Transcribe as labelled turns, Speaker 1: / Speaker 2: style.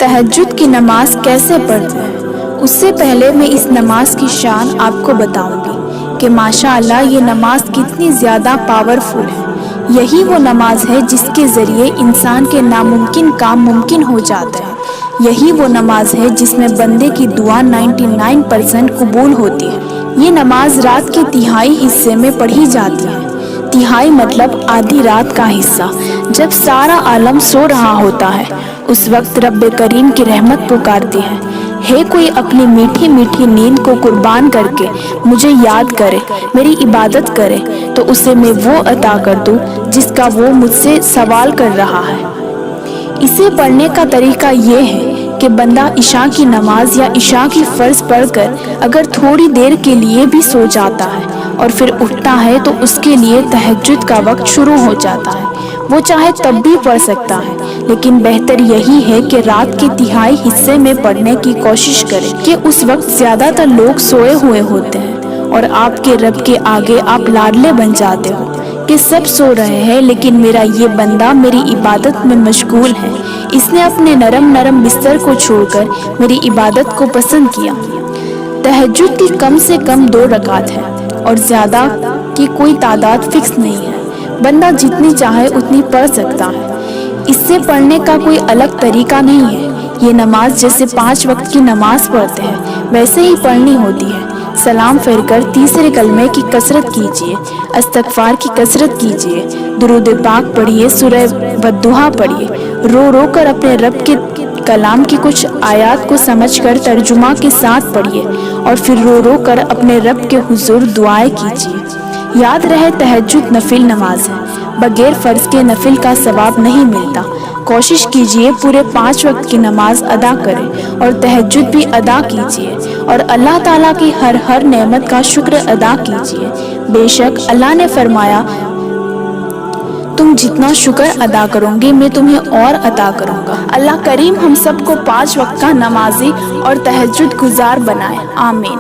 Speaker 1: تہجد کی نماز کیسے پڑھتے ہیں؟ اس سے پہلے میں اس نماز کی شان آپ کو بتاؤں گی کہ ماشاءاللہ یہ نماز کتنی زیادہ پاورفل ہے۔ یہی وہ نماز ہے جس کے ذریعے انسان کے ناممکن کام ممکن ہو جاتے ہیں۔ یہی وہ نماز ہے جس میں بندے کی دعا 99% قبول ہوتی ہے۔ یہ نماز رات کے تہائی حصے میں پڑھی جاتی ہے۔ تہائی مطلب آدھی رات کا حصہ، جب سارا عالم سو رہا ہوتا ہے۔ اس وقت رب کریم کی رحمت پکارتی ہے کوئی اپنی میٹھی میٹھی نیند کو قربان کر کے مجھے یاد کرے، میری عبادت کرے تو اسے میں وہ عطا کر دوں جس کا وہ مجھ سے سوال کر رہا ہے۔ اسے پڑھنے کا طریقہ یہ ہے کہ بندہ عشاء کی نماز یا عشاء کی فرض پڑھ کر اگر تھوڑی دیر کے لیے بھی سو جاتا ہے اور پھر اٹھتا ہے تو اس کے لیے تہجد کا وقت شروع ہو جاتا ہے۔ وہ چاہے تب بھی پڑھ سکتا ہے، لیکن بہتر یہی ہے کہ رات کے تہائی حصے میں پڑھنے کی کوشش کرے کہ اس وقت زیادہ تر لوگ سوئے ہوئے ہوتے ہیں اور آپ کے رب کے آگے آپ لاڈلے بن جاتے ہو کہ سب سو رہے ہیں لیکن میرا یہ بندہ میری عبادت میں مشغول ہے، اس نے اپنے نرم بستر کو چھوڑ کر میری عبادت کو پسند کیا۔ تہجد کی کم سے کم 2 رکعت ہے اور زیادہ کی کوئی تعداد فکس نہیں ہے، بندہ جتنی چاہے اتنی پڑھ سکتا ہے۔ اس سے پڑھنے کا کوئی الگ طریقہ نہیں ہے، یہ نماز جیسے 5 وقت کی نماز پڑھتے ہیں ویسے ہی پڑھنی ہوتی ہے۔ سلام پھیر کر تیسرے کلمے کی کثرت کیجیے، استغفار کی کثرت کیجیے، درود پاک پڑھیے، سورہ والضحیٰ پڑھیے، رو رو کر اپنے رب کے کلام کی کچھ آیات کو سمجھ کر ترجمہ کے ساتھ پڑھیے اور پھر رو رو کر اپنے رب کے حضور دعائیں کیجیے۔ یاد رہے تہجد نفل نماز ہے، بغیر فرض کے نفل کا ثواب نہیں ملتا۔ کوشش کیجیے پورے 5 وقت کی نماز ادا کریں اور تہجد بھی ادا کیجیے اور اللہ تعالیٰ کی ہر نعمت کا شکر ادا کیجیے۔ بے شک اللہ نے فرمایا تم جتنا شکر ادا کرو گے میں تمہیں اور عطا کروں گا۔ اللہ کریم ہم سب کو 5 وقت کا نمازی اور تہجد گزار بنائے، آمین۔